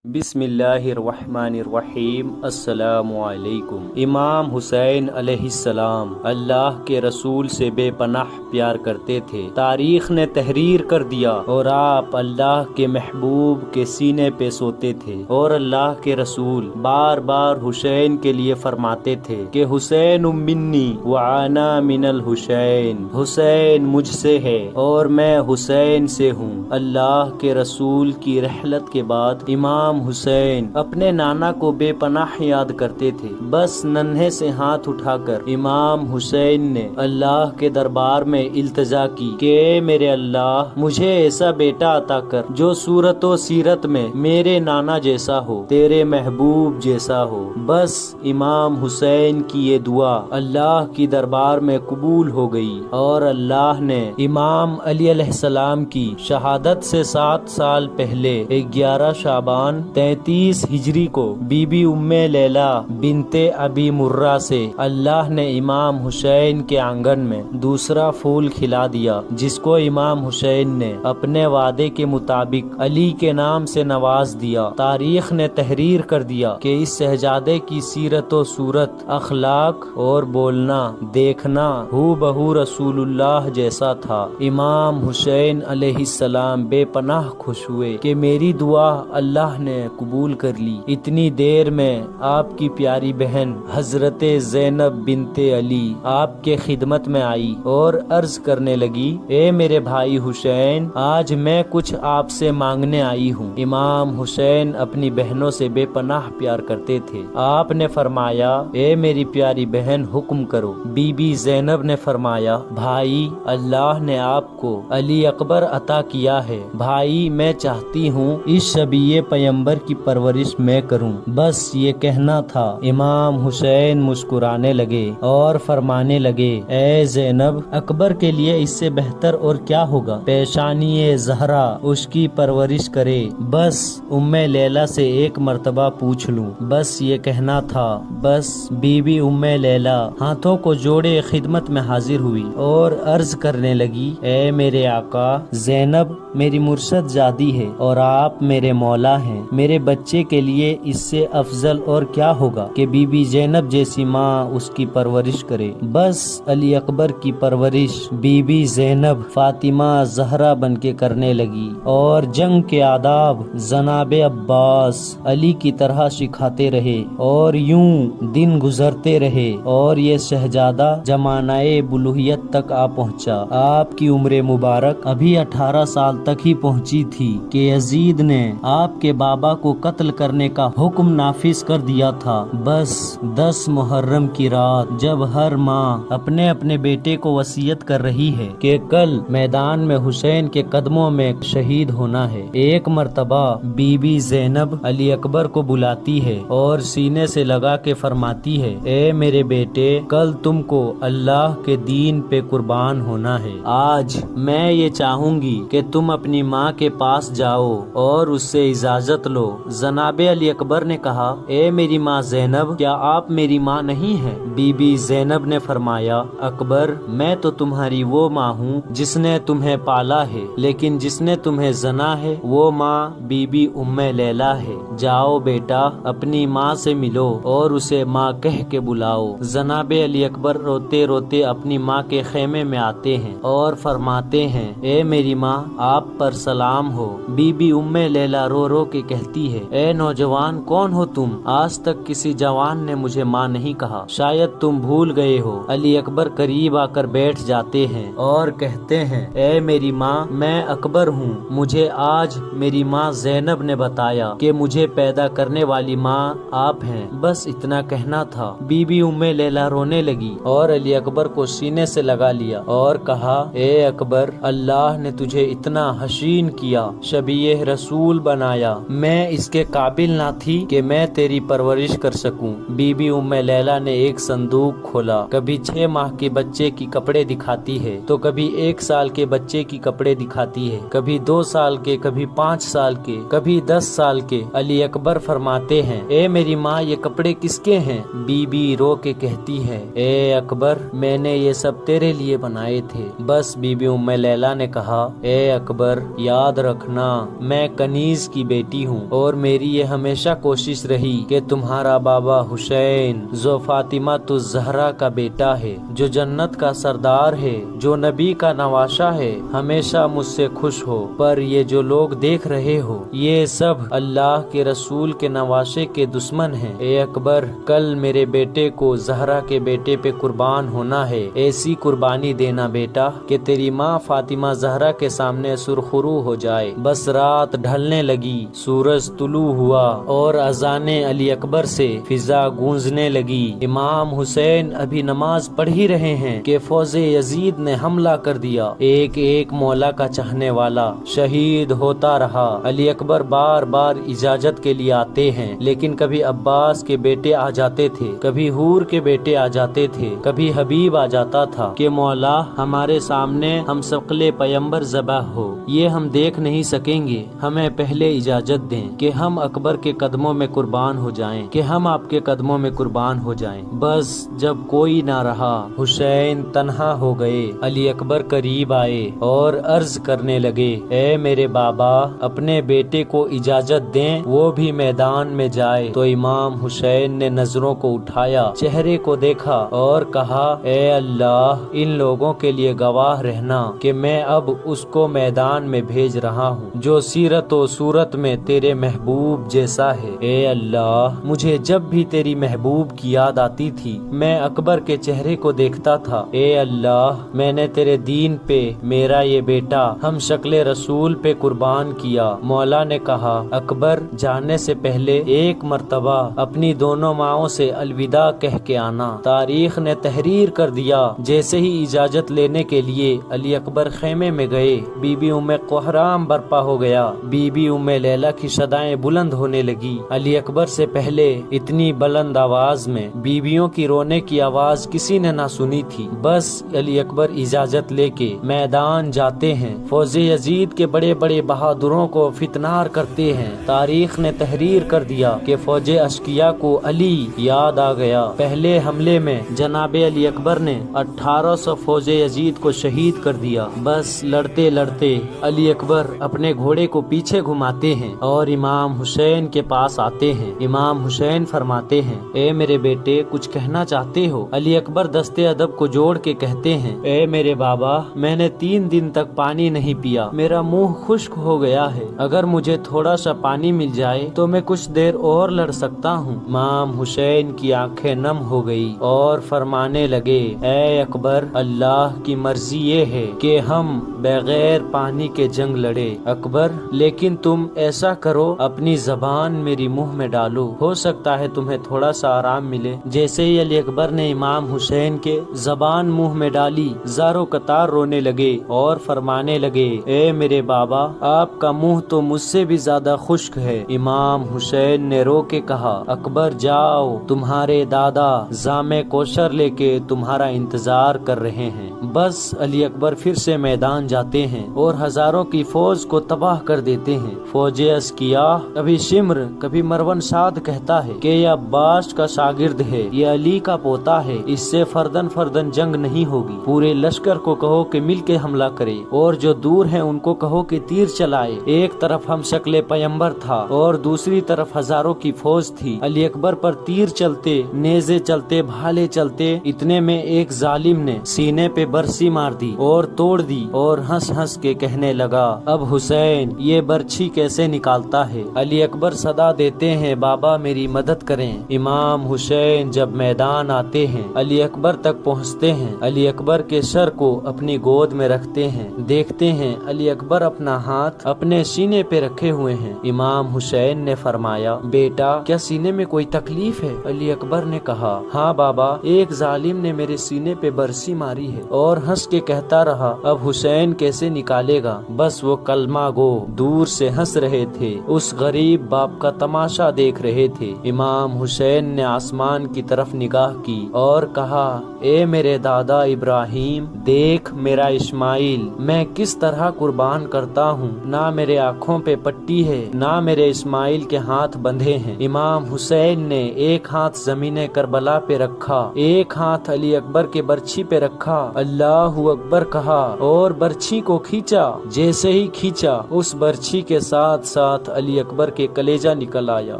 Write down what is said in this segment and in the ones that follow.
بسم اللہ الرحمن الرحیم۔ السلام علیکم۔ امام حسین علیہ السلام اللہ کے رسول سے بے پناہ پیار کرتے تھے۔ تاریخ نے تحریر کر دیا اور آپ اللہ کے محبوب کے سینے پہ سوتے تھے، اور اللہ کے رسول بار بار حسین کے لیے فرماتے تھے کہ حسین منی وعنا من الحسین، حسین مجھ سے ہے اور میں حسین سے ہوں۔ اللہ کے رسول کی رحلت کے بعد امام حسین اپنے نانا کو بے پناہ یاد کرتے تھے۔ بس ننھے سے ہاتھ اٹھا کر امام حسین نے اللہ کے دربار میں التجا کی کہ اے میرے اللہ، مجھے ایسا بیٹا عطا کر جو صورت و سیرت میں میرے نانا جیسا ہو، تیرے محبوب جیسا ہو۔ بس امام حسین کی یہ دعا اللہ کی دربار میں قبول ہو گئی، اور اللہ نے امام علی علیہ السلام کی شہادت سے 7 سال پہلے 11 شعبان 33 ہجری کو بی بی ام لیلہ بنت ابی مرہ سے اللہ نے امام حسین کے آنگن میں دوسرا پھول کھلا دیا، جس کو امام حسین نے اپنے وعدے کے مطابق علی کے نام سے نواز دیا۔ تاریخ نے تحریر کر دیا کہ اس شہزادے کی سیرت و صورت، اخلاق اور بولنا دیکھنا ہو بہو رسول اللہ جیسا تھا۔ امام حسین علیہ السلام بے پناہ خوش ہوئے کہ میری دعا اللہ نے قبول کر لی۔ اتنی دیر میں آپ کی پیاری بہن حضرت زینب بنت علی آپ کے خدمت میں آئی اور عرض کرنے لگی، اے میرے بھائی حسین، آج میں کچھ آپ سے مانگنے آئی ہوں۔ امام حسین اپنی بہنوں سے بے پناہ پیار کرتے تھے۔ آپ نے فرمایا، اے میری پیاری بہن حکم کرو۔ بی بی زینب نے فرمایا، بھائی، اللہ نے آپ کو علی اکبر عطا کیا ہے۔ بھائی، میں چاہتی ہوں اس شبیہ پیمبر کی پرورش میں کروں، بس یہ کہنا تھا۔ امام حسین مسکرانے لگے اور فرمانے لگے، اے زینب، اکبر کے لیے اس سے بہتر اور کیا ہوگا؟ پیشانی زہرا اس کی پرورش کرے، بس ام لیلہ سے ایک مرتبہ پوچھ لوں، بس یہ کہنا تھا۔ بس بی بی ام لیلہ ہاتھوں کو جوڑے خدمت میں حاضر ہوئی اور عرض کرنے لگی، اے میرے آقا، زینب میری مرشد زادی ہے اور آپ میرے مولا ہیں۔ میرے بچے کے لیے اس سے افضل اور کیا ہوگا کہ بی بی زینب جیسی ماں اس کی پرورش کرے۔ بس علی اکبر کی پرورش بی بی زینب فاطمہ زہرا بن کے کرنے لگی، اور جنگ کے آداب جناب عباس علی کی طرح سکھاتے رہے، اور یوں دن گزرتے رہے اور یہ شہزادہ زمانہ بلوغیت تک آ پہنچا۔ آپ کی عمر مبارک ابھی 18 سال تک ہی پہنچی تھی کہ یزید نے آپ کے بابا کو قتل کرنے کا حکم نافذ کر دیا تھا۔ بس 10 محرم کی رات جب ہر ماں اپنے اپنے بیٹے کو وصیت کر رہی ہے کہ کل میدان میں حسین کے قدموں میں شہید ہونا ہے، ایک مرتبہ بی بی زینب علی اکبر کو بلاتی ہے اور سینے سے لگا کے فرماتی ہے، اے میرے بیٹے، کل تم کو اللہ کے دین پہ قربان ہونا ہے۔ آج میں یہ چاہوں گی کہ تم اپنی ماں کے پاس جاؤ اور اس سے اجازت لو۔ جناب علی اکبر نے کہا، اے میری ماں زینب، کیا آپ میری ماں نہیں ہیں؟ بی بی زینب نے فرمایا، اکبر، میں تو تمہاری وہ ماں ہوں جس نے تمہیں پالا ہے، لیکن جس نے تمہیں زنا ہے وہ ماں بی بی ام لیلہ ہے۔ جاؤ بیٹا، اپنی ماں سے ملو اور اسے ماں کہہ کے بلاؤ۔ جناب علی اکبر روتے روتے اپنی ماں کے خیمے میں آتے ہیں اور فرماتے ہیں، اے میری ماں، آپ پر سلام ہو۔ بی بی ام لیلہ رو رو کے کہتی ہے، اے نوجوان، کون ہو تم؟ آج تک کسی جوان نے مجھے ماں نہیں کہا، شاید تم بھول گئے ہو۔ علی اکبر قریب آ کر بیٹھ جاتے ہیں اور کہتے ہیں، اے میری ماں، میں اکبر ہوں۔ مجھے آج میری ماں زینب نے بتایا کہ مجھے پیدا کرنے والی ماں آپ ہیں۔ بس اتنا کہنا تھا۔ بی بی ام لیلہ رونے لگی اور علی اکبر کو سینے سے لگا لیا اور کہا، اے اکبر، اللہ نے تجھے اتنا حسین کیا، شبیہ رسول بنایا، میں اس کے قابل نہ تھی کہ میں تیری پرورش کر سکوں۔ بی بی ام لیلہ نے ایک صندوق کھولا، کبھی 6 ماہ کے بچے کی کپڑے دکھاتی ہے تو کبھی 1 سال کے بچے کی کپڑے دکھاتی ہے، کبھی 2 سال کے، کبھی 5 سال کے، کبھی 10 سال کے۔ علی اکبر فرماتے ہیں، اے میری ماں، یہ کپڑے کس کے ہیں؟ بی بی رو کے کہتی ہے، اے اکبر، میں نے یہ سب تیرے لیے بنائے تھے۔ بس بی بی ام لیلہ نے کہا، اے اکبر، اکبر یاد رکھنا میں کنیز کی بیٹی ہوں اور میری یہ ہمیشہ کوشش رہی کہ تمہارا بابا حسین جو فاطمہ الزہرا کا بیٹا ہے، جو جنت کا سردار ہے، جو نبی کا نواشا ہے، ہمیشہ مجھ سے خوش ہو۔ پر یہ جو لوگ دیکھ رہے ہو یہ سب اللہ کے رسول کے نواشے کے دشمن ہیں۔ اے اکبر، کل میرے بیٹے کو زہرا کے بیٹے پہ قربان ہونا ہے، ایسی قربانی دینا بیٹا کہ تیری ماں فاطمہ زہرا کے سامنے سرخرو ہو جائے۔ بس رات ڈھلنے لگی، سورج طلوع ہوا اور اذان علی اکبر سے فضا گونجنے لگی۔ امام حسین ابھی نماز پڑھ ہی رہے ہیں کہ فوج یزید نے حملہ کر دیا۔ ایک ایک مولا کا چاہنے والا شہید ہوتا رہا۔ علی اکبر بار بار اجازت کے لیے آتے ہیں، لیکن کبھی عباس کے بیٹے آ جاتے تھے، کبھی حور کے بیٹے آ جاتے تھے، کبھی حبیب آ جاتا تھا کہ مولا ہمارے سامنے ہم شکل پیمبر ذبح ہو، یہ ہم دیکھ نہیں سکیں گے، ہمیں پہلے اجازت دیں کہ ہم اکبر کے قدموں میں قربان ہو جائیں، کہ ہم آپ کے قدموں میں قربان ہو جائیں۔ بس جب کوئی نہ رہا، حسین تنہا ہو گئے۔ علی اکبر قریب آئے اور عرض کرنے لگے، اے میرے بابا، اپنے بیٹے کو اجازت دیں، وہ بھی میدان میں جائے۔ تو امام حسین نے نظروں کو اٹھایا، چہرے کو دیکھا اور کہا، اے اللہ، ان لوگوں کے لیے گواہ رہنا کہ میں اب اس کو میدان میں بھیج رہا ہوں جو سیرت و صورت میں تیرے محبوب جیسا ہے۔ اے اللہ، مجھے جب بھی تیری محبوب کی یاد آتی تھی میں اکبر کے چہرے کو دیکھتا تھا۔ اے اللہ، میں نے تیرے دین پہ میرا یہ بیٹا ہم شکل رسول پہ قربان کیا۔ مولا نے کہا، اکبر جانے سے پہلے ایک مرتبہ اپنی دونوں ماؤں سے الوداع کہہ کے آنا۔ تاریخ نے تحریر کر دیا، جیسے ہی اجازت لینے کے لیے علی اکبر خیمے میں گئے، بی بی ام کوہرام برپا ہو گیا، بی بی ام لیلہ کی صدائیں بلند ہونے لگی۔ علی اکبر سے پہلے اتنی بلند آواز میں بیویوں کی رونے کی آواز کسی نے نہ سنی تھی۔ بس علی اکبر اجازت لے کے میدان جاتے ہیں، فوج یزید کے بڑے بڑے بہادروں کو فتنار کرتے ہیں۔ تاریخ نے تحریر کر دیا کہ فوج اشقیا کو علی یاد آ گیا۔ پہلے حملے میں جناب علی اکبر نے 1800 فوج یزید کو شہید کر دیا۔ بس لڑتے لڑتے علی اکبر اپنے گھوڑے کو پیچھے گھماتے ہیں اور امام حسین کے پاس آتے ہیں۔ امام حسین فرماتے ہیں، اے میرے بیٹے، کچھ کہنا چاہتے ہو؟ علی اکبر دستے ادب کو جوڑ کے کہتے ہیں، اے میرے بابا، میں نے 3 دن تک پانی نہیں پیا، میرا منہ خشک ہو گیا ہے، اگر مجھے تھوڑا سا پانی مل جائے تو میں کچھ دیر اور لڑ سکتا ہوں۔ امام حسین کی آنکھیں نم ہو گئی اور فرمانے لگے، اے اکبر، اللہ کی مرضی یہ ہے کہ ہم بغیر پانی کے جنگ لڑے۔ اکبر، لیکن تم ایسا کرو، اپنی زبان میری منہ میں ڈالو، ہو سکتا ہے تمہیں تھوڑا سا آرام ملے۔ جیسے ہی علی اکبر نے امام حسین کے زبان منہ میں ڈالی، زارو قطار رونے لگے اور فرمانے لگے، اے میرے بابا، آپ کا منہ تو مجھ سے بھی زیادہ خشک ہے۔ امام حسین نے رو کے کہا، اکبر جاؤ، تمہارے دادا جامع کوثر لے کے تمہارا انتظار کر رہے ہیں۔ بس علی اکبر پھر سے میدان جاتے ہیں اور ہزاروں کی فوج کو تباہ کر دیتے ہیں۔ فوج اشقیا، کبھی شمر کبھی مروان سعد کہتا ہے کہ یہ عباس کا شاگرد ہے، یہ علی کا پوتا ہے، اس سے فردن فردن جنگ نہیں ہوگی، پورے لشکر کو کہو کہ مل کے حملہ کرے اور جو دور ہیں ان کو کہو کہ تیر چلائے۔ ایک طرف ہم شکل پیمبر تھا اور دوسری طرف ہزاروں کی فوج تھی۔ علی اکبر پر تیر چلتے، نیزے چلتے، بھالے چلتے، اتنے میں ایک ظالم نے سینے پہ برسی مار دی اور توڑ دی اور ہنس ہنس کے کہنے لگا، اب حسین یہ برچھی کیسے نکالتا ہے؟ علی اکبر صدا دیتے ہیں، بابا میری مدد کریں۔ امام حسین جب میدان آتے ہیں، علی اکبر تک پہنچتے ہیں، علی اکبر کے سر کو اپنی گود میں رکھتے ہیں، دیکھتے ہیں علی اکبر اپنا ہاتھ اپنے سینے پہ رکھے ہوئے ہیں۔ امام حسین نے فرمایا، بیٹا کیا سینے میں کوئی تکلیف ہے؟ علی اکبر نے کہا، ہاں بابا، ایک ظالم نے میرے سینے پہ برسی ماری ہے، اور ہنس کے کہتا رہا، اب حسین کیسے نکالے گا؟ بس وہ کلمہ گو دور سے ہنس رہے تھے، اس غریب باپ کا تماشا دیکھ رہے تھے۔ امام حسین نے آسمان کی طرف نگاہ کی اور کہا، اے میرے دادا ابراہیم، دیکھ میرا اسماعیل میں کس طرح قربان کرتا ہوں، نہ میرے آنکھوں پہ پٹی ہے، نہ میرے اسماعیل کے ہاتھ بندھے ہیں۔ امام حسین نے ایک ہاتھ زمین کربلا پہ رکھا، ایک ہاتھ علی اکبر کے برچھی پہ رکھا، اللہ اکبر کہا اور برچھی کو کھینچا کھینچا، جیسے ہی کھینچا اس برچھی کے ساتھ ساتھ علی اکبر کے کلیجہ نکل آیا،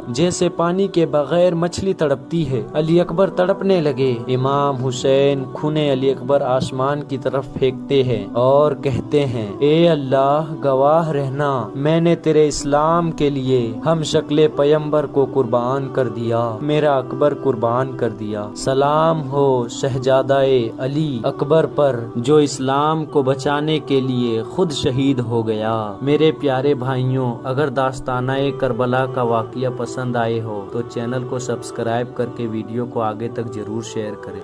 جیسے پانی کے بغیر مچھلی تڑپتی ہے۔ علی اکبر تڑپنے لگے۔ امام حسین خونے علی اکبر آسمان کی طرف پھینکتے ہیں اور کہتے ہیں، اے اللہ گواہ رہنا، میں نے تیرے اسلام کے لیے ہم شکل پیمبر کو قربان کر دیا، میرا اکبر قربان کر دیا۔ سلام ہو شہزادہ علی اکبر پر جو اسلام کو بچانے کے لیے خود شہید ہو گیا۔ میرے پیارے بھائیوں، اگر داستانہ کربلا کا واقعہ پسند آئے ہو تو چینل کو سبسکرائب کر کے ویڈیو کو آگے تک ضرور شیئر کریں۔